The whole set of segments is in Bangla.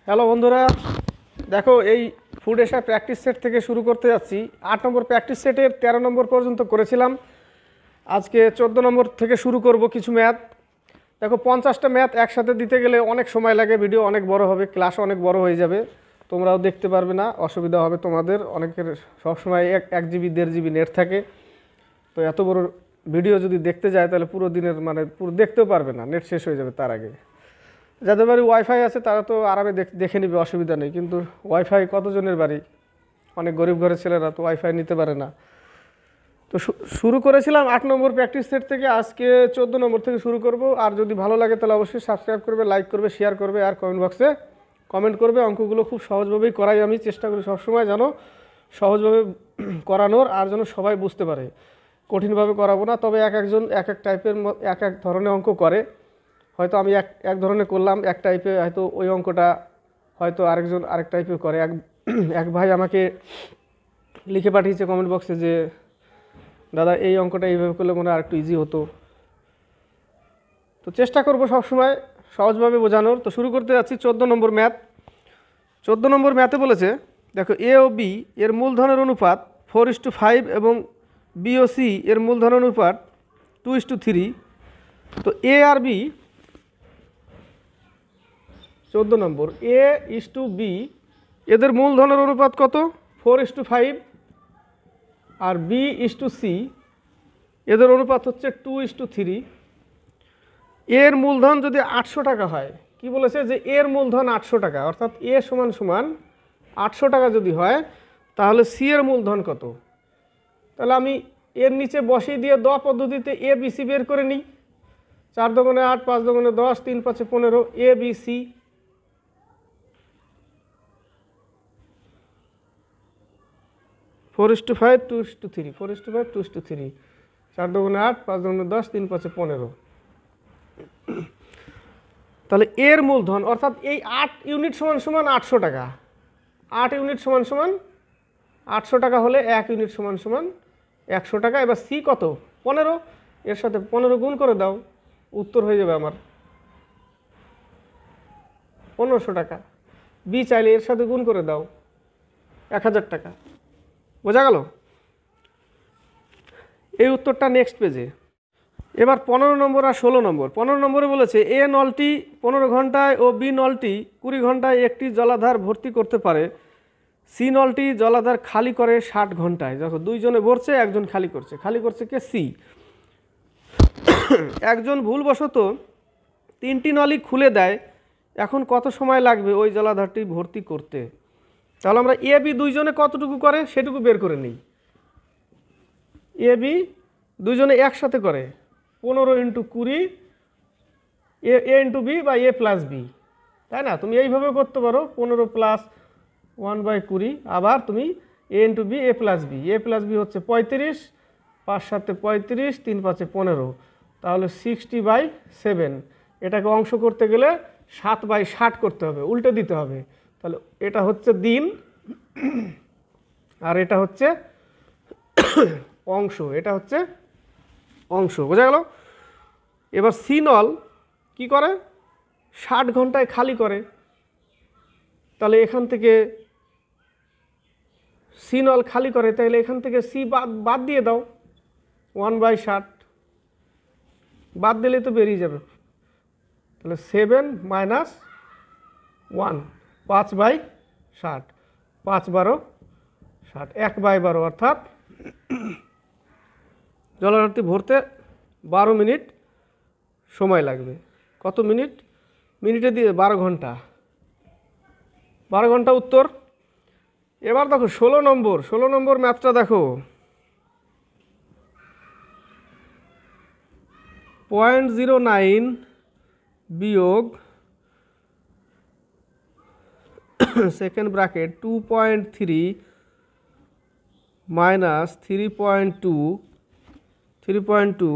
হ্যালো বন্ধুরা, দেখো এই ফুড এশিয়া প্র্যাকটিস সেট থেকে শুরু করতে যাচ্ছি। 8 নম্বর প্র্যাকটিস সেটের 13 নম্বর পর্যন্ত করেছিলাম। আজকে 14 নম্বর থেকে শুরু করব কিছু ম্যাথ। দেখো 50টা ম্যাথ একসাথে দিতে গেলে অনেক সময় লাগে, ভিডিও অনেক বড় হবে, ক্লাস অনেক বড় হয়ে যাবে, তোমরাও দেখতে পারবে না, অসুবিধা হবে তোমাদের। অনেকের সবসময় 1 GB 1.5 GB নেট থাকে, তো এত বড় ভিডিও যদি দেখতে যায় তাহলে পুরো দিনের পুরো দেখতেও পারবে না, নেট শেষ হয়ে যাবে তার আগে। যাদের বাড়ি ওয়াইফাই আছে তারা তো আরামে দেখে নেবে, অসুবিধা নেই, কিন্তু ওয়াইফাই কতজনের বাড়ি? অনেক গরিব ঘরের ছেলেরা তো ওয়াইফাই নিতে পারে না। তো শুরু করেছিলাম 8 নম্বর প্র্যাকটিস সেট থেকে, আজকে 14 নম্বর থেকে শুরু করব। আর যদি ভালো লাগে তাহলে অবশ্যই সাবস্ক্রাইব করবে, লাইক করবে, শেয়ার করবে, আর কমেন্ট বক্সে কমেন্ট করবে। অঙ্কগুলো খুব সহজভাবেই করাই, আমি চেষ্টা করি সবসময় যেন সহজভাবে করানোর, আর যেন সবাই বুঝতে পারে। কঠিনভাবে করাবো না, তবে একজন এক টাইপের এক ধরনের অঙ্ক করে। হয়তো আমি এক ধরনের করলাম, এক টাইপে হয়তো ওই অঙ্কটা হয়তো আরেকজন আরেক টাইপের করে। এক ভাই আমাকে লিখে পাঠিয়েছে কমেন্ট বক্সে যে দাদা এই অঙ্কটা এইভাবে করলে মনে হয় আরেকটু ইজি হতো। তো চেষ্টা করব সবসময় সহজভাবে বোঝানোর। তো শুরু করতে যাচ্ছি 14 নম্বর ম্যাথ। 14 নম্বর ম্যাথে বলেছে, দেখো এ ও বি এর মূলধনের অনুপাত 4:5 এবং বি ও সি এর মূলধনের অনুপাত 2:3। তো এ আর B 14 number A is to B এদের মূলধনের অনুপাত কত? 4:5। আর বি ইস টু সি এদের অনুপাত হচ্ছে 2:3। এর মূলধন যদি 800 টাকা হয়, কি বলেছে যে এর মূলধন 800 টাকা, অর্থাৎ এ সমান সমান 800 টাকা যদি হয়, তাহলে সি এর মূলধন কত? তাহলে আমি এর নিচে বসিয়ে দিয়ে দ পদ্ধতিতে এ বি সি বের করে নিই। 4 দোকানে 8, 5 দোকানে 10, 3 5 15, এ বি সি। 4:5 2:3, 4:5 2:3, 4 দোকানে 8, 5 দোকানে 10, 3 5 15। তাহলে এর মূলধন অর্থাৎ এই 8 ইউনিট সমান সমান 800 টাকা। 8 ইউনিট সমান সমান 800 টাকা হলে 1 ইউনিট সমান সমান 100 টাকা। এবার সি কত? 15। এর সাথে 15 গুণ করে দাও, উত্তর হয়ে যাবে আমার 1500 টাকা। বি চাইলে এর সাথে গুণ করে দাও, 1000 টাকা। বোঝা গেল? এই উত্তরটা নেক্সট পেজে। এবার 15 নম্বর আর 16 নম্বর। 15 নম্বরে বলেছে এ নলটি 15 ঘন্টায় ও বি নলটি 20 ঘন্টায় একটি জলাধার ভর্তি করতে পারে। সি নলটি জলাধার খালি করে 60 ঘন্টায়। দেখো দুইজনে ভরছে, একজন খালি করছে। খালি করছে কে? সি। একজন ভুলবশত 3টি নলই খুলে দেয়, এখন কত সময় লাগবে ওই জলাধারটি ভর্তি করতে? তাহলে আমরা এ বি দুইজনে কতটুকু করে সেটুকু বের করে নিই। এ বি দুইজনে একসাথে করে 15 × 20, এ ইন্টু বি বা এ প্লাস বি, তাই না? তুমি এইভাবে করতে পারো, 15 + 1/20। আবার তুমি এ ইন্টু বি, এ প্লাস বি। এ প্লাস বি হচ্ছে 35, 5 × 7 35, 3 × 5 15, তাহলে 60/7। এটাকে অংশ করতে গেলে 7/60 করতে হবে, উল্টে দিতে হবে। তাহলে এটা হচ্ছে দিন আর এটা হচ্ছে অংশ, এটা হচ্ছে অংশ। বোঝা গেল? এবার সি নল কী করে? 60 ঘন্টায় খালি করে। তাহলে এখান থেকে সি নল খালি করে, তাহলে এখান থেকে সি বাদ দিয়ে দাও, 1/60 বাদ দিলে তো বেরিয়ে যাবে। তাহলে 7 - 1, 5/60, 5 × 12 60, 1/12, অর্থাৎ জলাধারটি ভরতে 12 মিনিট সময় লাগবে। কত মিনিট? মিনিটে দিয়ে 12 ঘন্টা। 12 ঘন্টা উত্তর। এবার দেখো 16 নম্বর। 16 নম্বর ম্যাথটা দেখো, 0.09 বিয়োগ second bracket 2.3 minus 3.2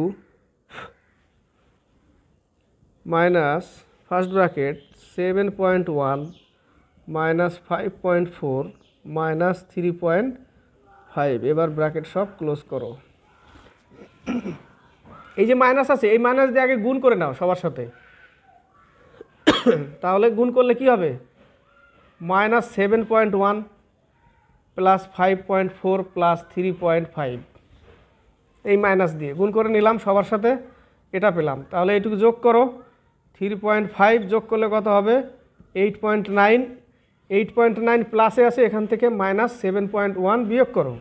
minus first bracket 7.1 minus 5.4 minus 3.5। এবার ব্র্যাকেট সব ক্লোজ করো। এই যে মাইনাস আছে, এই মাইনাস দিয়ে আগে গুণ করে নাও সবার সাথে। তাহলে গুণ করলে কি হবে? -7.1 প্লাস 5.4 প্লাস 3.5, এই মাইনাস দিয়ে গুণ করে নিলাম সবার সাথে, এটা পেলাম। তাহলে এইটুকু যোগ করো, 3.5 যোগ করলে কত হবে 8.9, 8.9 প্লাসে আছে, এখান থেকে -7.1 বিয়োগ করো,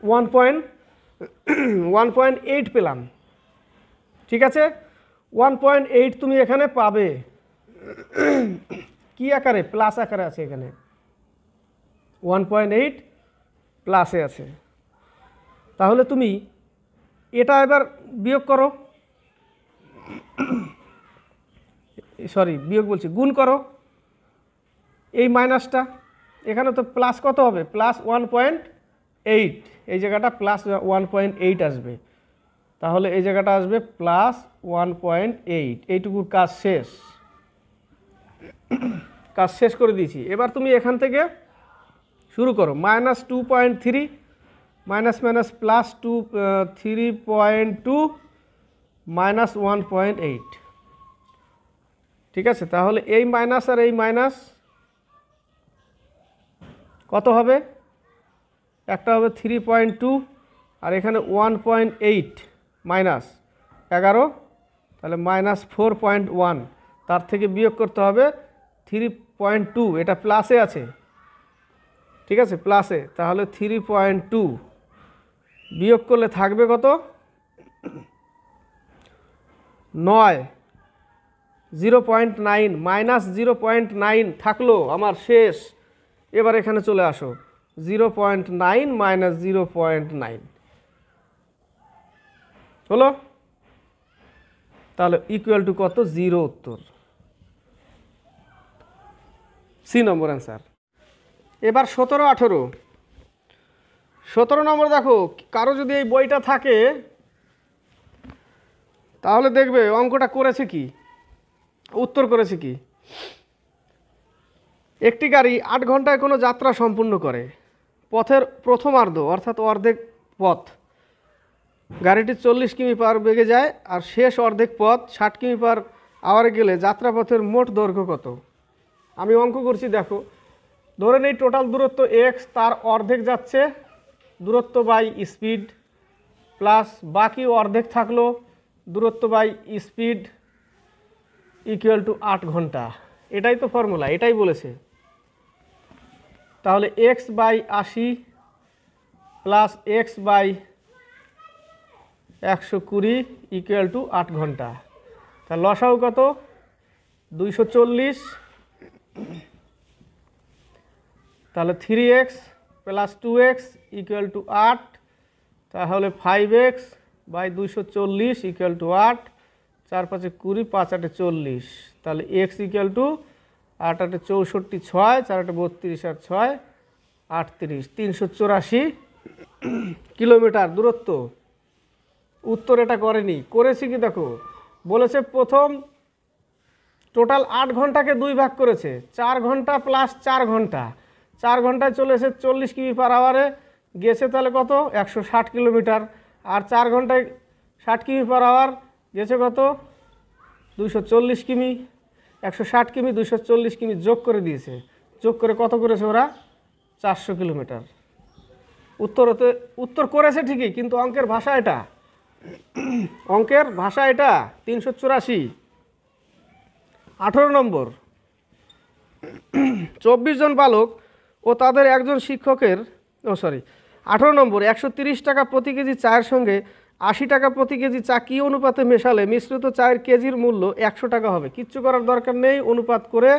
1.8 পেলাম। ঠিক আছে, 1.8 তুমি এখানে পাবে কি আকারে, প্লাস আকারে আছে, এখানে 1.8 প্লাসে আছে। তাহলে তুমি এটা এবার বিয়োগ করো, সরি বিয়োগ বলছি, গুণ করো এই মাইনাসটা, এখানে তো প্লাস কত হবে, প্লাস 1.8, এই জায়গাটা প্লাস 1.8 আসবে, তাহলে এই জায়গাটা আসবে প্লাস 1.8, এইটুকুর কাজ শেষ, কাজ শেষ করে দিয়েছি। এবার তুমি এখান থেকে শুরু করো, -2.3 মাইনাস মাইনাস প্লাস 3.2 মাইনাস 1.8, ঠিক আছে। তাহলে এই মাইনাস আর এই মাইনাস কত হবে, একটা হবে 3.2 আর এখানে 1.8 মাইনাস 11, তাহলে -4.1, তার থেকে বিয়োগ করতে হবে 3.2, এটা প্লাসে আছে, ঠিক আছে প্লাসে, তাহলে 3.2 বিয়োগ করলে থাকবে কত 9, 0.9, -0.9 থাকলো আমার শেষ। এবার এখানে চলে আসো, 0.9 মাইনাস 0.9 হলো, তাহলে ইকুয়াল টু কত 0, উত্তর সি নম্বর অ্যান্সার। এবার 17, 18, 17 নম্বর দেখো, কারো যদি এই বইটা থাকে তাহলে দেখবে অঙ্কটা করেছে কি, উত্তর করেছে কি। একটি গাড়ি 8 ঘন্টায় কোনো যাত্রা সম্পূর্ণ করে, পথের প্রথমার্ধ অর্থাৎ অর্ধেক পথ গাড়িটি 40 কিমি পার বেগে যায়, আর শেষ অর্ধেক পথ 60 কিমি পার আওয়ারে গেলে যাত্রাপথের মোট দৈর্ঘ্য কত। আমি অঙ্ক করছি, দেখো ধরে নেই টোটাল দূরত্ব x, তার অর্ধেক যাচ্ছে দূরত্ব বাই স্পিড, প্লাস বাকি অর্ধেক থাকলো দূরত্ব বাই স্পিড ইকুয়াল টু 8 ঘন্টা। এটাই তো ফর্মুলা, এটাই বলেছে। তাহলে x by 80 plus x by 120 equal to 8 ঘন্টা। তা লসাও কত 240, তাহলে 3x plus 2x equal to 8, তাহলে 5x বাই 240 ইকুয়াল টু 8, 4 5 20, 5 8 40, তাহলে x ইকুয়াল টু 8 8 64, 6 4 8 32 আর 6 38, 384 কিলোমিটার দূরত্ব। উত্তর এটা করেনি, করেছি কি দেখো, বলেছে প্রথম টোটাল 8 ঘন্টাকে 2 ভাগ করেছে, 4 ঘন্টা প্লাস 4 ঘন্টা, 4 ঘন্টায় চলে এসে 40 কিমি পার আওয়ারে গেছে, তাহলে কত 160 কিলোমিটার, আর 4 ঘন্টায় 60 কিমি পার আওয়ার গেছে কত 240 কিমি, 160 কিমি 240 কিমি যোগ করে দিয়েছে, যোগ করে কত করেছে ওরা 400 কিলোমিটার। উত্তর করেছে ঠিকই, কিন্তু অঙ্কের ভাষা এটা, অঙ্কের ভাষা এটা 384। 18 নম্বর, 24 জন বালক ও তাদের একজন শিক্ষকের 18 নম্বর, 130 টাকা প্রতি কেজি চায়ের সঙ্গে 80 টাকা প্রতি কেজি চা কী অনুপাতে মেশালে মিশ্রিত চায়ের কেজির মূল্য 100 টাকা হবে। কিচ্ছু করার দরকার নেই, অনুপাত করে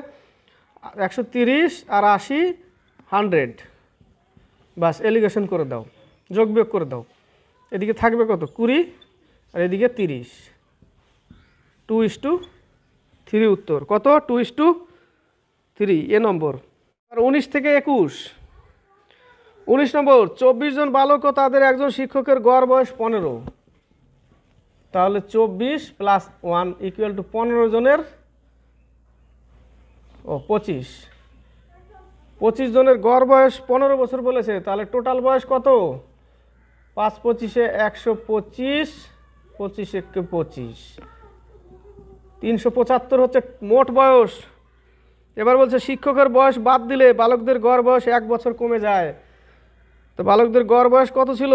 130 আর 80 100, বাস এলিগেশন করে দাও, যোগ বিয়োগ করে দাও। এদিকে থাকবে কত 20 আর এদিকে 30, 2:3 উত্তর কত 2:3 এ নম্বর। আর 19 থেকে 21, 19 নম্বর, 24 জন বালক ও তাদের একজন শিক্ষকের গড় বয়স 15, তাহলে 24 প্লাস 1 ইকুয়াল টু 15 জনের 25 জনের গড় বয়স 15 বছর বলেছে, তাহলে টোটাল বয়স কত 5 25 125, 25 1 25, 375 হচ্ছে মোট বয়স। এবার বলছে শিক্ষকের বয়স বাদ দিলে বালকদের গড় বয়স 1 বছর কমে যায়। তো বালকদের গড় বয়স কত ছিল?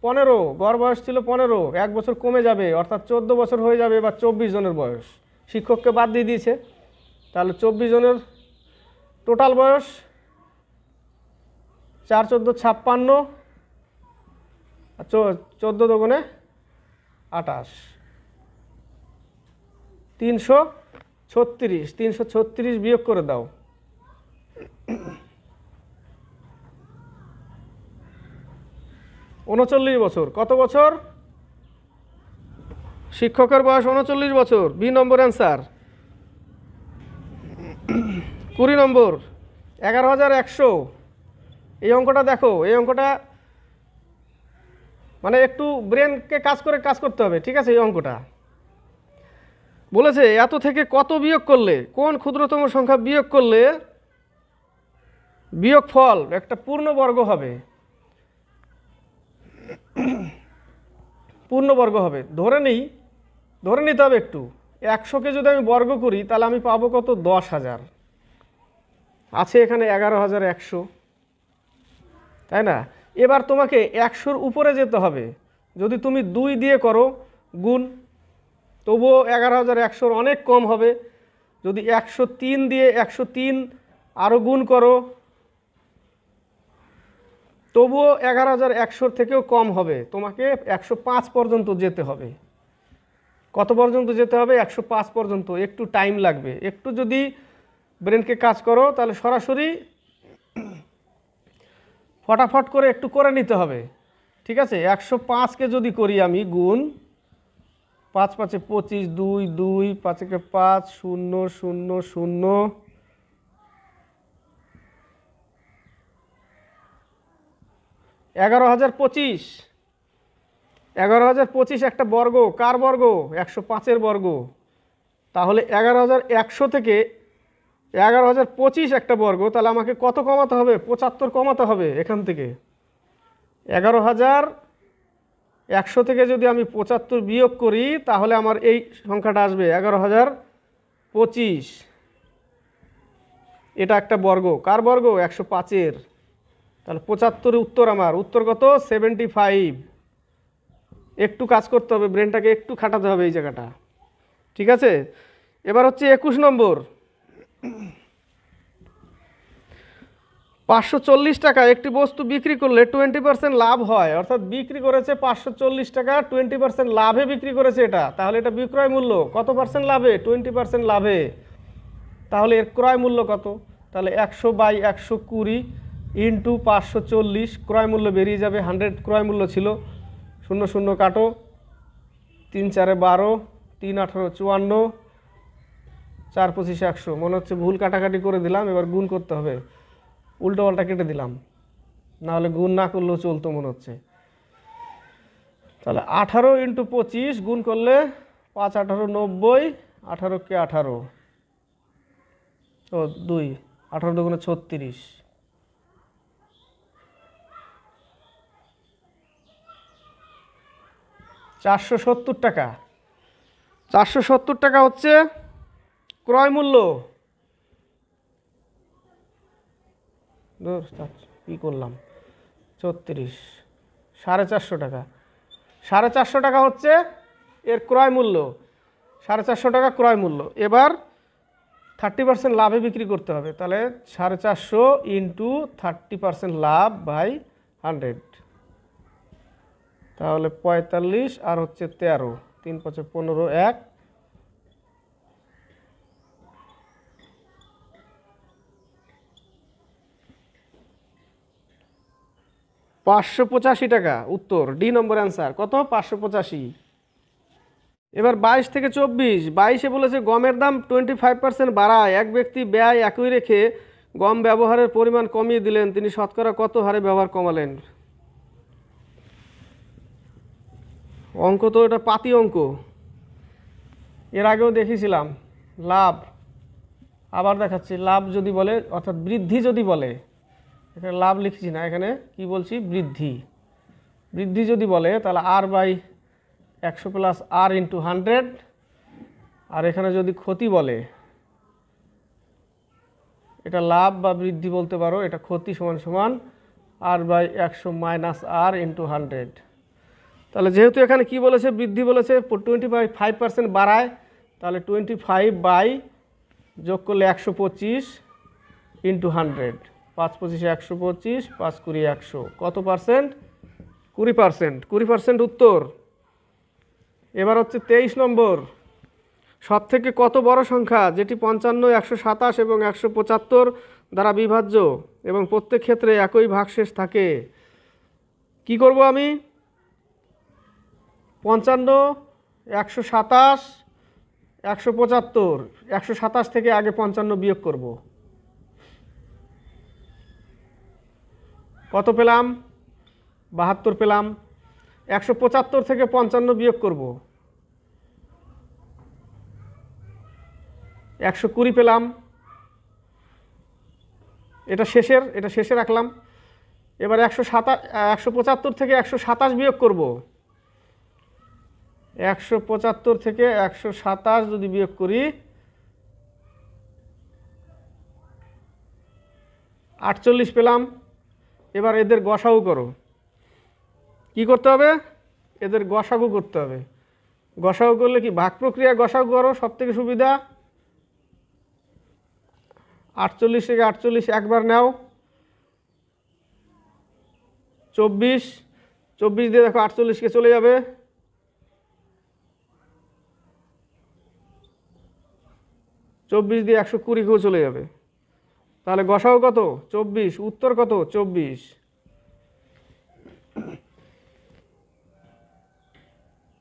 15। গড় বয়স ছিল 15, 1 বছর কমে যাবে, অর্থাৎ 14 বছর হয়ে যাবে। এবার 24 জনের বয়স, শিক্ষককে বাদ দিয়ে দিয়েছে, তাহলে 24 জনের টোটাল বয়স 4 14 56, 14 দুগুণে 28, 336। 336 বিয়োগ করে দাও। উনচল্লিশ বছর। কত বছর? শিক্ষকের বয়স 39 বছর। বি নম্বর অ্যান্সার। 20 নম্বর 11,100। এই অঙ্কটা দেখো, এই অঙ্কটা মানে একটু ব্রেনকে কাজ করতে হবে, ঠিক আছে? এই অঙ্কটা বলেছে এত থেকে কত বিয়োগ করলে, কোন ক্ষুদ্রতম সংখ্যা বিয়োগ করলে বিয়োগফল একটা পূর্ণবর্গ হবে। পূর্ণবর্গ হবে ধরে নিতে হবে একটু। 100কে যদি আমি বর্গ করি তাহলে আমি পাবো কত? 10,000। আছে এখানে 11,100, তাই না? এবার তোমাকে 100-র উপরে যেতে হবে। যদি তুমি 2 দিয়ে করো গুণ, তবুও 11,100 অনেক কম হবে। যদি 103 দিয়ে 103 আরও গুণ করো, তবুও 11,100 থেকেও কম হবে। তোমাকে 105 পর্যন্ত যেতে হবে। কত পর্যন্ত যেতে হবে? 105 পর্যন্ত। একটু টাইম লাগবে। একটু যদি ব্রেনকে কাজ করো তাহলে সরাসরি ফটাফট করে একটু করে নিতে হবে, ঠিক আছে? 105কে যদি করি আমি গুণ, 5 5 25, 2 2, 5 5, 0 0 0, 11,025। 11,025 একটা বর্গ। কার বর্গ? 105-এর বর্গ। তাহলে 11,100 থেকে 11,025 একটা বর্গ। তাহলে আমাকে কত কমাতে হবে? 75 কমাতে হবে এখান থেকে। 11,100 থেকে যদি আমি 75 বিয়োগ করি তাহলে আমার এই সংখ্যাটা আসবে 11,025। এটা একটা বর্গ। কার বর্গ? 105-এর। তাহলে 75 উত্তর। আমার উত্তর কত? 75। একটু কাজ করতে হবে, ব্রেনটাকে একটু খাটাতে হবে এই জায়গাটা, ঠিক আছে? এবার হচ্ছে 21 নম্বর। 540 টাকা একটি বস্তু বিক্রি করলে 20% লাভ হয়, অর্থাৎ বিক্রি করেছে 540 টাকা, 20% লাভে বিক্রি করেছে এটা। তাহলে এটা বিক্রয় মূল্য কত পার্সেন্ট লাভে? 20% লাভে। তাহলে এর ক্রয় মূল্য কত? তাহলে 100/120 ইন্টু 540, ক্রয় মূল্য বেরিয়ে যাবে 100। ক্রয় মূল্য ছিল, 0 0 কাটো, 3 4 12, 3 18 54, 4 25 100। মনে হচ্ছে ভুল কাটাকাটি করে দিলাম, এবার গুণ করতে হবে। উল্টো পাল্টা কেটে দিলাম, নাহলে গুণ না করলেও চলতো মনে হচ্ছে। তাহলে 18 ইন্টু 25 গুণ করলে 5 18 90, 18কে 18 ও 2, 18 দুগুণে 36। 470 টাকা। 470 টাকা হচ্ছে ক্রয় মূল্য। কি করলাম? 36, 450 টাকা। 450 টাকা হচ্ছে এর ক্রয় মূল্য। 450 টাকা ক্রয় মূল্য। এবার 30% লাভে বিক্রি করতে হবে। তাহলে 450 ইন্টু 30% লাভ বাই 100, তাহলে 45 আর হচ্ছে 13, 3 5 15, 1, 585 টাকা উত্তর। ডি নম্বর অ্যান্সার। কত? 585। এবার 22 থেকে 24। 22-এ বলেছে গমের দাম 25% বাড়ায়, এক ব্যক্তি ব্যয় একই রেখে গম ব্যবহারের পরিমাণ কমিয়ে দিলেন, তিনি শতকরা কত হারে ব্যবহার কমালেন? অঙ্ক তো এটা পাতি অঙ্ক, এর আগেও দেখিয়েছিলাম। লাভ আবার দেখাচ্ছি। লাভ যদি বলে, অর্থাৎ বৃদ্ধি যদি বলে, এখানে লাভ লিখছি না, এখানে কি বলছি? বৃদ্ধি। বৃদ্ধি যদি বলে তাহলে R/100 প্লাস R ইন্টু 100 আর এখানে যদি ক্ষতি বলে, এটা লাভ বা বৃদ্ধি বলতে পারো, এটা ক্ষতি সমান সমান r/100 মাইনাস r ইন্টু 100। তাহলে যেহেতু এখানে কি বলেছে, বৃদ্ধি বলেছে, 25% বাড়ায়, তাহলে 25 বাই যোগ করলে 125 ইন্টু 100, 5 25 125, 5 20 100, কত পার্সেন্ট? 20%। 20% উত্তর। এবার হচ্ছে 23 নম্বর, সব থেকে কত বড় সংখ্যা যেটি 55, 127 এবং 175 দ্বারা বিভাজ্য এবং প্রত্যেক ক্ষেত্রে একই ভাগশেষ থাকে? কি করব আমি? 55, 127, 175, 127 থেকে আগে 55 বিয়োগ করব। কত পেলাম? 72 পেলাম। 175 থেকে 55 বিয়োগ করব, 120 পেলাম। এটা শেষে রাখলাম। এবার 175 থেকে 127 বিয়োগ করব, 175 থেকে 127 যদি বিয়োগ করি 48 পেলাম। এবার এদের গসাগু করো। কি করতে হবে? এদের গসাগু করতে হবে। গসাগু করলে কি, ভাগ প্রক্রিয়া গসাগু করো, সব থেকে সুবিধা। 48 থেকে 48 একবার নাও, 24, 24 দিয়ে দেখো 48কে চলে যাবে, 24 দিয়ে 120কেও চলে যাবে। তাহলে গসাগু কত? 24। উত্তর কত? 24।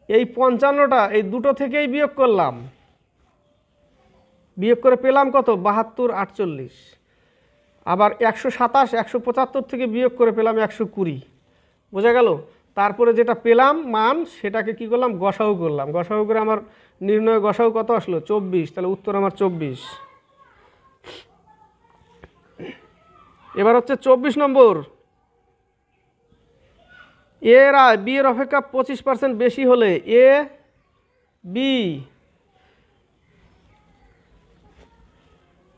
এই 55টা এই দুটো থেকেই বিয়োগ করলাম, বিয়োগ করে পেলাম কত? 72, 48। আবার 127, 175 থেকে বিয়োগ করে পেলাম 120। বোঝা গেল? তারপরে যেটা পেলাম মান, সেটাকে কি করলাম? গসাগু করলাম। গসাগু করে আমার নির্ণয় গসাগু কত আসলো? 24। তাহলে উত্তর আমার 24। এবার হচ্ছে 24 নম্বর, এর আয় বি এর অপেক্ষা 25% বেশি হলে এ বি,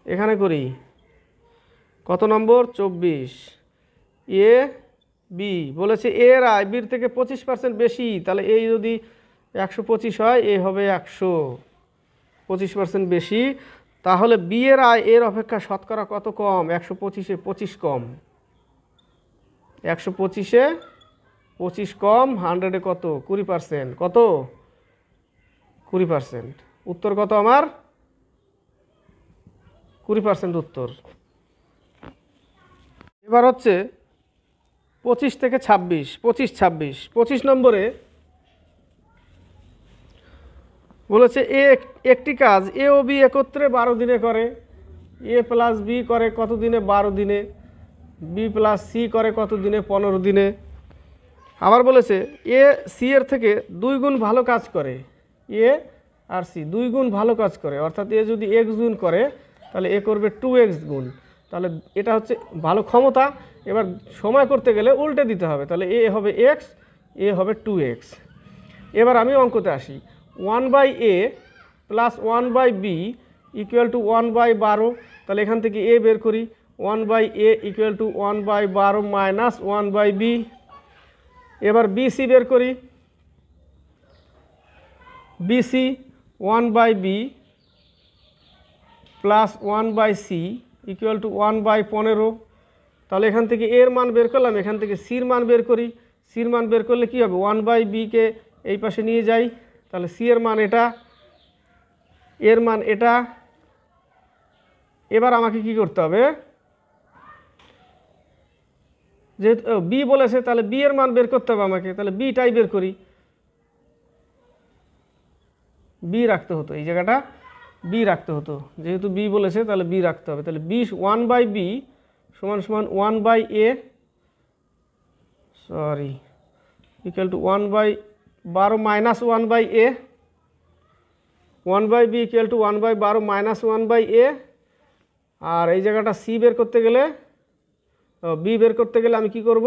এখানে করি কত নম্বর? 24। এ বি বলেছে এর আয় বির থেকে 25% বেশি, তাহলে এই যদি 125 হয়, এ হবে 100, 25% বেশি। তাহলে বি এর আয় এর অপেক্ষা শতকরা কত কম? 125-এ 25 কম। 125-এ 25 কম, 100-এ কত? 20%। কত? 20%। উত্তর কত আমার? 20% উত্তর। এবার হচ্ছে 25 থেকে 26, 25, 26। 25 নম্বরে বলেছে একটি কাজ এ ও বি একত্রে 12 দিনে করে। এ প্লাস বি করে কত দিনে? 12 দিনে। বি প্লাস সি করে কত দিনে? 15 দিনে। আবার বলেছে এ সি এর থেকে 2 গুণ ভালো কাজ করে। এ আর সি 2 গুণ ভালো কাজ করে, অর্থাৎ এ যদি x গুণ করে তাহলে এ করবে 2x গুণ। তাহলে এটা হচ্ছে ভালো ক্ষমতা। এবার সময় করতে গেলে উল্টে দিতে হবে, তাহলে এ হবে x, এ হবে 2x। এবার আমি অঙ্কতে আসি। 1/a plus 1/b equal to 1/12। তাহলে এখান থেকে এ বের করি, 1/a equal to 1/12 minus 1/b। এবার বিসি বের করি, BC 1/b plus 1/c equal to 1/15। তাহলে এখান থেকে এর মান বের করলাম, এখান থেকে সির মান বের করি। সির মান বের করলে কি হবে? 1/bকে এই পাশে নিয়ে যাই, তাহলে সি এর মান এটা, এর মান এটা। এবার আমাকে কি করতে হবে? যেহেতু বি বলেছে, তাহলে বি এর মান বের করতে হবে আমাকে, তাহলে বিটাই বের করি। বি রাখতে হতো, এই জায়গাটা বি রাখতে হতো, যেহেতু বি বলেছে তাহলে বি রাখতে হবে। তাহলে বি 1/b সমান সমান 1/a, sorry, equal to 1/12 minus 1/a। 1/b equal to 1/12 minus 1/a। আর এই জায়গাটা সি বের করতে গেলে, বি বের করতে গেলে আমি কি করব?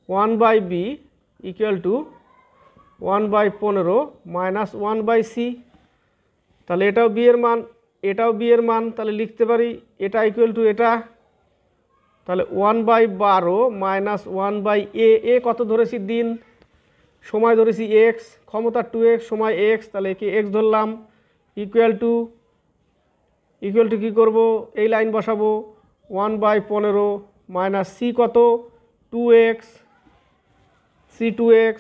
1/b equal to 1/15 minus 1/c। তাহলে এটাও বি এর মান, এটাও বি এর মান, তাহলে লিখতে পারি এটা ইকুয়াল টু এটা। তাহলে 1/12 মাইনাস 1/a, এ কত ধরেছি দিন, সময় ধরেছি এক্স, ক্ষমতা 2x, সময় এক্স, তাহলে একে এক্স ধরলাম, ইকুয়াল টু কী করবো, এই লাইন বসাবো 1/15 মাইনাস সি কত 2x, সি 2x,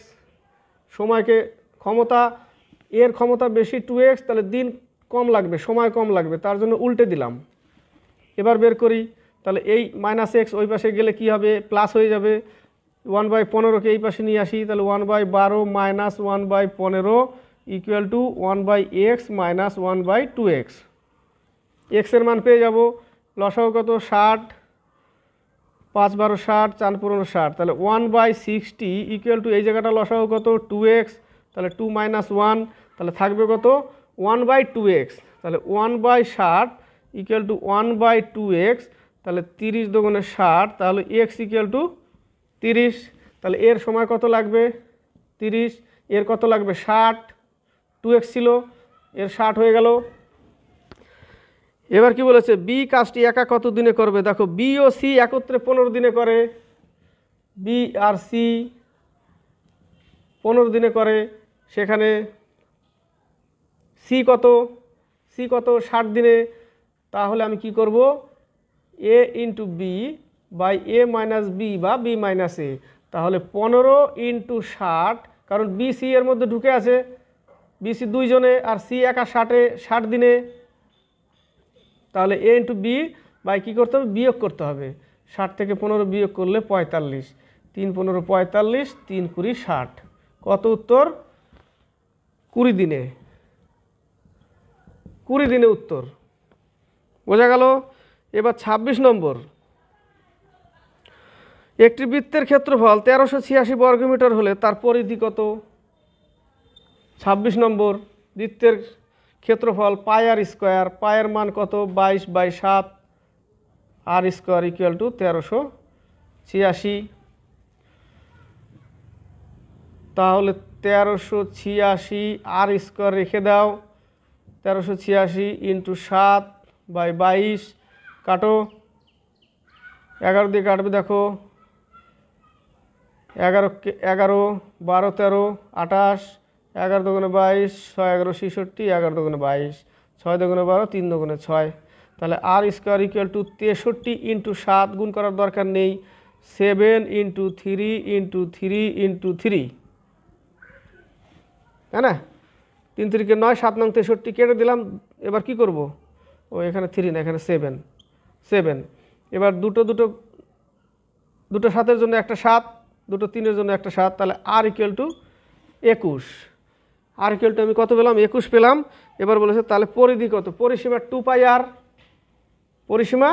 সময়কে ক্ষমতা, এর ক্ষমতা বেশি 2x, তাহলে দিন কম লাগবে, সময় কম লাগবে, তার জন্য উল্টে দিলাম। এবার বের করি, তাহলে এই মাইনাস এক্স ওই পাশে গেলে কি হবে, প্লাস হয়ে যাবে। 1/15কে এই পাশে নিয়ে আসি, তাহলে 1/12 minus 1/15 equal to 1/x minus 1/2x। এক্সের মান পেয়ে যাব, লসাগু কত 60, 5 12 60, 4 15 60, তাহলে 1/60 ইকুয়াল টু এই জায়গাটা লসাগু কত 2x, তাহলে 2 মাইনাস 1, তাহলে থাকবে কত 1/2x, তাহলে 1/60 ইকুয়াল টু 1/2x, তাহলে 30 দুগুণে 60, তাহলে x ইকুয়াল টু 30, তাহলে এর সময় কত লাগবে 30, এর কত লাগবে 60, 2x ছিল, এর 60 হয়ে গেল। এবার কি বলেছে, বি কাজটি একা কত দিনে করবে, দেখো বি ও সি একত্রে 15 দিনে করে, বি আর সি 15 দিনে করে, সেখানে সি কত 60 দিনে, তাহলে আমি কি করব, a into b by a minus b বা বি মাইনাস এ, তাহলে 15 ইন্টু 60, কারণ বি সি এর মধ্যে ঢুকে আছে, বি সি দুইজনে আর সি একা 60 দিনে, তাহলে এ ইন্টু বি বাই কী করতে হবে, বিয়োগ করতে হবে, 60 থেকে 15 বিয়োগ করলে 45, 3 15 45, 3 20 60, কত উত্তর 20 দিনে, 20 দিনে উত্তর, বোঝা গেল। এবার 26 নম্বর, একটি বৃত্তের ক্ষেত্রফল 1386 বর্গমিটার হলে তার পরিধি কত। 26 নম্বর, বৃত্তের ক্ষেত্রফল পাই আর স্কোয়ার, পায়ের মান কত 22/7, আর স্কোয়ার ইকুয়াল টু 1386, তাহলে 1386 আর স্কোয়ার রেখে দাও, 1386 ইন্টু 7/22, কাটো, 11 দিয়ে কাটবে, দেখো 11 12 13 28, 11 দুগুণে 22, 6 11 66, 11 দুগুণে 22, 6 দুগুণে 12, 3 দুগুণে 6, তাহলে আর স্কোয়ার ইকুয়াল টু 63 ইন্টু 7, গুণ করার দরকার নেই, 7 ইন্টু 3 ইন্টু 3 ইন্টু 3, তাই না, 3 3 কে 9, 7 9 63, কেটে দিলাম। এবার কি করব, ও এখানে 3 না, এখানে 7, এবার দুটো 7-এর জন্য একটা 7, দুটো 3-এর জন্য একটা 7, তাহলে আর ইকুয়াল টু 21, আর ইকুয়াল টু আমি কত পেলাম 21 পেলাম। এবার বলেছে তাহলে পরিধি কত, পরিসীমা 2πr, পরিসীমা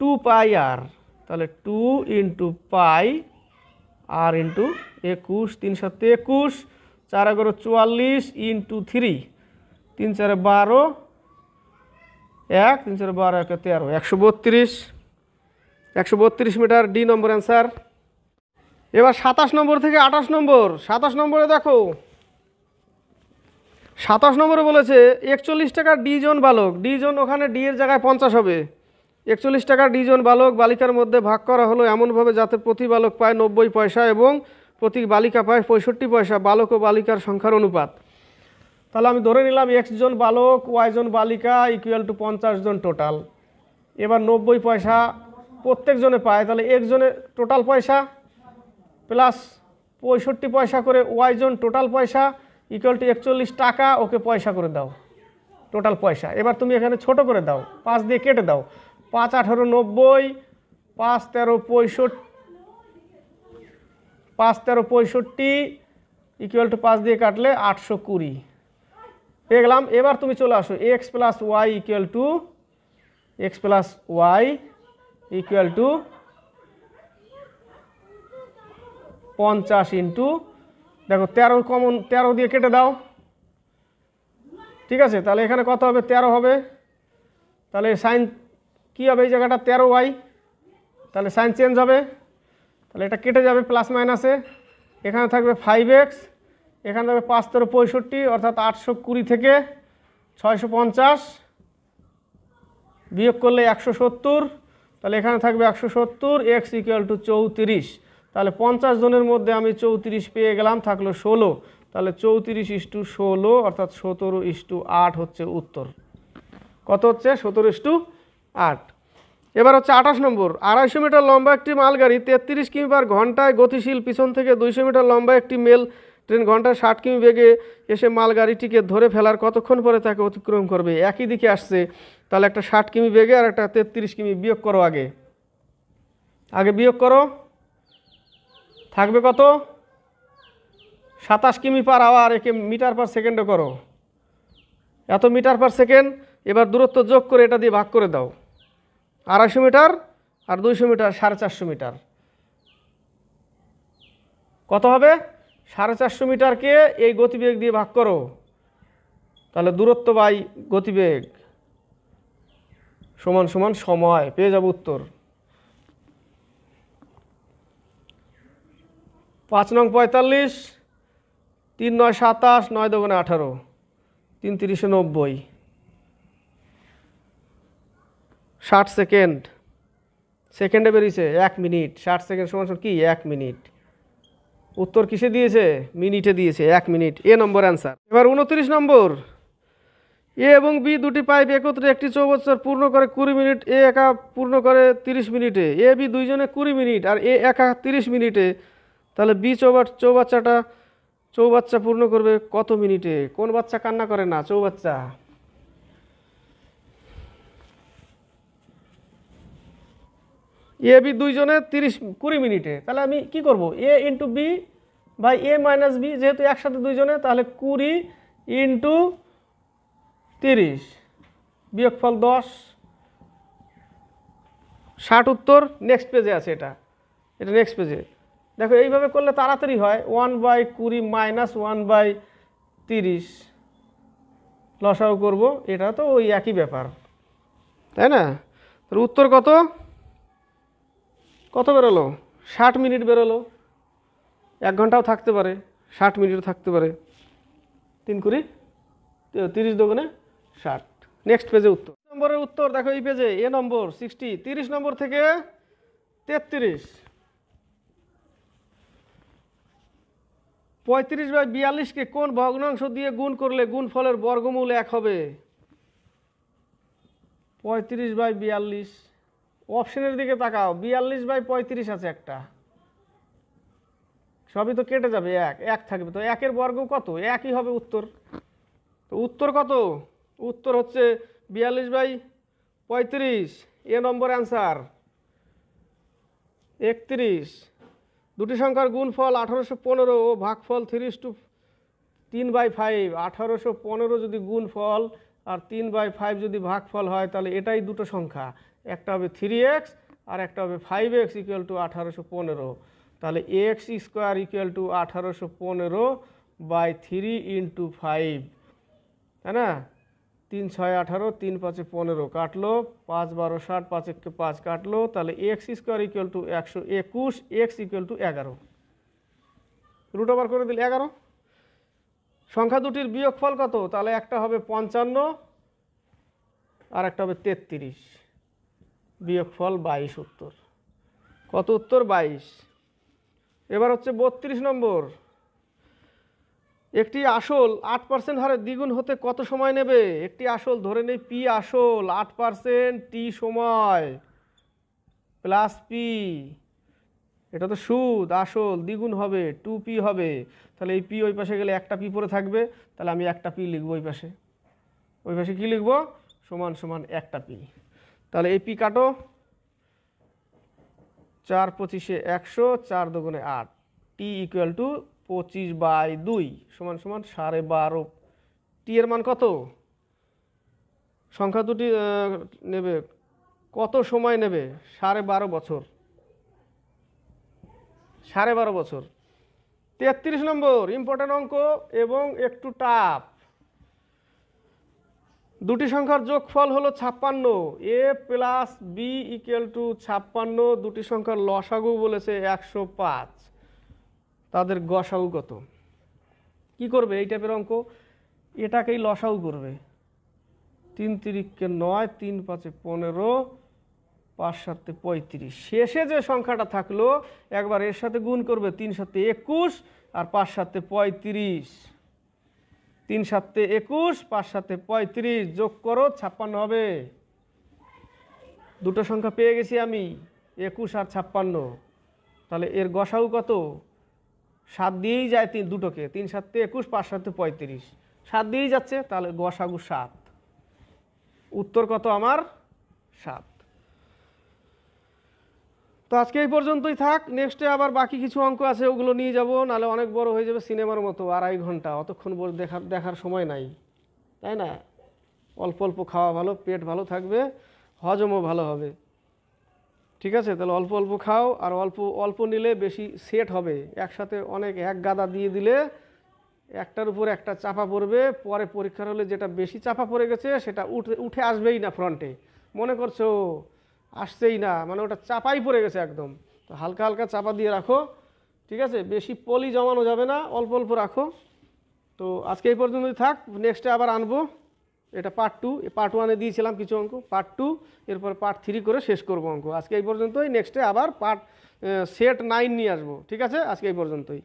2πr, তাহলে 2 ইন্টু পাই আর ইন্টু 21, 3 7 21, 4 11 44 ইন্টু 3, 3 4 12, 1 3 4 12 1 13, 132 মিটার, ডি নম্বর অ্যান্সার। এবার 27 নম্বর থেকে 28 নম্বর, 27 নম্বরে দেখো, 27 নম্বরে বলেছে 41 টাকার ডি জন বালক, ডি জন ওখানে ডি এর জায়গায় 50 হবে, 41 টাকার ডি জন বালক বালিকার মধ্যে ভাগ করা হলো এমনভাবে যাতে প্রতি বালক পায় 90 পয়সা এবং প্রতি বালিকা পায় 65 পয়সা, বালক ও বালিকার সংখ্যার অনুপাত। তাহলে আমি ধরে নিলাম x জন বালক, y জন বালিকা ইকুয়াল টু 50 জন টোটাল। এবার 90 পয়সা প্রত্যেকজনে পায়, তাহলে x জনের টোটাল পয়সা প্লাস 65 পয়সা করে y জন টোটাল পয়সা ইকুয়াল টু 41 টাকা, ওকে পয়সা করে দাও, টোটাল পয়সা। এবার তুমি এখানে ছোট করে দাও, 5 দিয়ে কেটে দাও, 5 18 90, 5 13 65, 5 13 65 ইকুয়াল টু 5 দিয়ে কাটলে 820 পেয়ে গেলাম। এবার তুমি চলে আসো, x plus y equal to 50 into, দেখো 13 কমন, 13 দিয়ে কেটে দাও, ঠিক আছে, তাহলে এখানে কত হবে 13 হবে, তাহলে সাইন কী হবে এই জায়গাটা 13y, তাহলে সাইন চেঞ্জ হবে, তাহলে এটা কেটে যাবে প্লাস মাইনাসে, এখানে থাকবে 5x এখানে থাকবে 5 তেরো 65 অর্থাৎ 820 থেকে 650 বিয়োগ করলে 170, তাহলে এখানে থাকবে 170, x ইকুয়াল টু 34। তাহলে 50 জনের মধ্যে আমি 34 পেয়ে গেলাম, থাকলো 16। তাহলে 34:16 অর্থাৎ 17:8 হচ্ছে উত্তর। কত হচ্ছে? 17:8। এবার হচ্ছে 28 নম্বর। 250 মিটার লম্বা একটি মালগাড়ি 33 কিমি/ঘন্টায় গতিশীল, পিছন থেকে 200 মিটার লম্বা একটি মেল ট্রেন ঘন্টায় 60 কিমি বেগে এসে মালগাড়িটিকে ধরে ফেলার কতক্ষণ পরে তাকে অতিক্রম করবে? একই দিকে আসছে, তাহলে একটা 60 কিমি বেগে আর একটা 33 কিমি। বিয়োগ করো, আগে বিয়োগ করো। থাকবে কত? 27 কিমি/আওয়ার। একে মিটার/সেকেন্ডে করো। এত মিটার/সেকেন্ড। এবার দূরত্ব যোগ করে এটা দিয়ে ভাগ করে দাও। 250 মিটার আর 200 মিটার 450 মিটার। কত হবে? 450 মিটারকে এই গতিবেগ দিয়ে ভাগ করো, তাহলে দূরত্ব বাই গতিবেগ সমান সমান সময়। পেয়ে যাব উত্তর। 5 নং 45, 3 9 27, 9 2 18, 3 3 90, 60 সেকেন্ড। সেকেন্ডে বেরিয়েছে 1 মিনিট। 60 সেকেন্ড সমান সমান কি? 1 মিনিট। উত্তর কিসে দিয়েছে? মিনিটে দিয়েছে। 1 মিনিট। এ নম্বর অ্যান্সার। এবার 29 নম্বর। এ এবং বি দুটি পাইপ একত্রে একটি চৌবাচ্চা পূর্ণ করে 20 মিনিট, এ একা পূর্ণ করে 30 মিনিটে। এ বি দুইজনে 20 মিনিট আর এ একা 30 মিনিটে। তাহলে বি চৌবাচ্চা পূর্ণ করবে কত মিনিটে? কোন বাচ্চা কান্না করে না? চৌবাচ্চা। এ বি দুইজনে 20 মিনিটে। তাহলে আমি কি করব? A into b by a minus b, যেহেতু একসাথে দুইজনে, তাহলে 20 ইন্টু 30 বিয়োগফল 10, 60 উত্তর। নেক্সট পেজে আছে এটা নেক্সট পেজে। দেখো এইভাবে করলে তাড়াতাড়ি হয়। 1/20 মাইনাস 1/30 লসাও করব। এটা তো ওই একই ব্যাপার, তাই না? তাহলে উত্তর কত বেরোলো? 60 মিনিট বেরোলো। 1 ঘন্টাও থাকতে পারে, 60 মিনিটও থাকতে পারে। 3 × 30 × 60। নেক্সট পেজে উত্তর। নম্বরের উত্তর দেখো এই পেজে। এ নম্বর 60। 30 নম্বর থেকে 33। 35/42কে কোন ভগ্নাংশ দিয়ে গুণ করলে গুণফলের বর্গমূল 1 হবে? 35/42। অপশনের দিকে তাকাও। 42/35 আছে একটা, সবই তো কেটে যাবে। 1 থাকবে, তো 1-এর বর্গ কত? 1ই হবে উত্তর। তো উত্তর কত? উত্তর হচ্ছে 42/35। এ নম্বর অ্যান্সার। 31। দুটি সংখ্যার গুণফল 1815 ও ভাগফল 3/5। 1815 যদি গুণফল আর 3/5 যদি ভাগফল হয়, তাহলে এটাই দুটো সংখ্যা। একটা হবে 3x আর একটা হবে 5x ইকুয়াল টু 1815। তাহলে এক্স স্কোয়ার ইকুয়াল টু 1815/3 × 5, তাই না? 3 6 18, 3 5 15 কাটলো, 5 12 60, 5 1 5 কাটলো। তাহলে x square equal to 121, x equal to 11। Root over করে দিলে 11। সংখ্যা দুটির বিয়োগফল কত? তাহলে একটা হবে 55 আর একটা হবে 33। বিয়োগফল 22 উত্তর। কত উত্তর? 22। এবার হচ্ছে 32 নম্বর। একটি আসল 8% হারে দ্বিগুণ হতে কত সময় নেবে? একটি আসল ধরে নেই পি আসল 8%, টি সময় প্লাস পি। এটা তো সুদ। আসল দ্বিগুণ হবে 2p হবে। তাহলে এই পি ওই পাশে গেলে একটা পি পরে থাকবে, তাহলে আমি একটা পি লিখবো ওই পাশে। ওই পাশে কী লিখবো? সমান সমান একটা পি। তাহলে এই পি কাটো। 4 25 100, 4 2 8। টি ইকুয়াল টু 25/2 সমান সমান 12.5। টি এর মান কত? সংখ্যা দুটি নেবে কত সময় নেবে? 12.5 বছর। 12.5 বছর। 33 নম্বর ইম্পর্টেন্ট অঙ্ক এবং একটু টাফ। দুটি সংখ্যার যোগফল হলো 56। এ প্লাস বি ইকুয়াল টু 56। দুটি সংখ্যার লসাগু বলেছে 105। তাদের গসাগু কত? কি করবে এই টাইপের অঙ্ক? এটাকেই লসাউ করবে। 3 তিরিকে 9, 3 5 15, 5 7 35। শেষে যে সংখ্যাটা থাকলো একবার এর সাথে গুণ করবে, 3 7 21 আর 5 7 35। 3 7 21, 5 7 35 যোগ করো 56 হবে। দুটো সংখ্যা পেয়ে গেছি আমি, 21 আর 56। তাহলে এর গসাউ কত? 7 দিয়েই যায় দুটোকে, 3 7 21, 5 7 35, 7 দিয়েই যাচ্ছে, তাহলে গসাগু 7। উত্তর কত আমার? 7। তো আজকে এই পর্যন্তই থাক। নেক্সটে আবার বাকি কিছু অঙ্ক আছে, ওগুলো নিয়ে যাব, নাহলে অনেক বড় হয়ে যাবে, সিনেমার মতো 2.5 ঘন্টা, অতক্ষণ দেখার সময় নাই, তাই না? অল্প অল্প খাওয়া ভালো, পেট ভালো থাকবে, হজমও ভালো হবে। ঠিক আছে, তাহলে অল্প অল্প খাও, আর অল্প অল্প নিলে বেশি সেট হবে। একসাথে অনেক এক গাদা দিয়ে দিলে একটার উপর একটা চাপা পড়বে, পরে পরীক্ষার হলে যেটা বেশি চাপা পড়ে গেছে সেটা উঠে আসবেই না ফ্রন্টে, মনে করছো আসছেই না, মানে ওটা চাপাই পড়ে গেছে একদম। তো হালকা হালকা চাপা দিয়ে রাখো, ঠিক আছে? বেশি পলি জমানো যাবে না, অল্প অল্প রাখো। তো আজকে এই পর্যন্তই থাক, নেক্সটে আবার আনবো। এটা পার্ট 2, পার্ট 1-এ দিয়েছিলাম কিছু অঙ্ক, পার্ট 2, এরপর পার্ট 3 করে শেষ করবো অঙ্ক। আজকে এই পর্যন্তই, নেক্সটে আবার সেট 9 নিয়ে আসবো। ঠিক আছে, আজকে এই পর্যন্তই।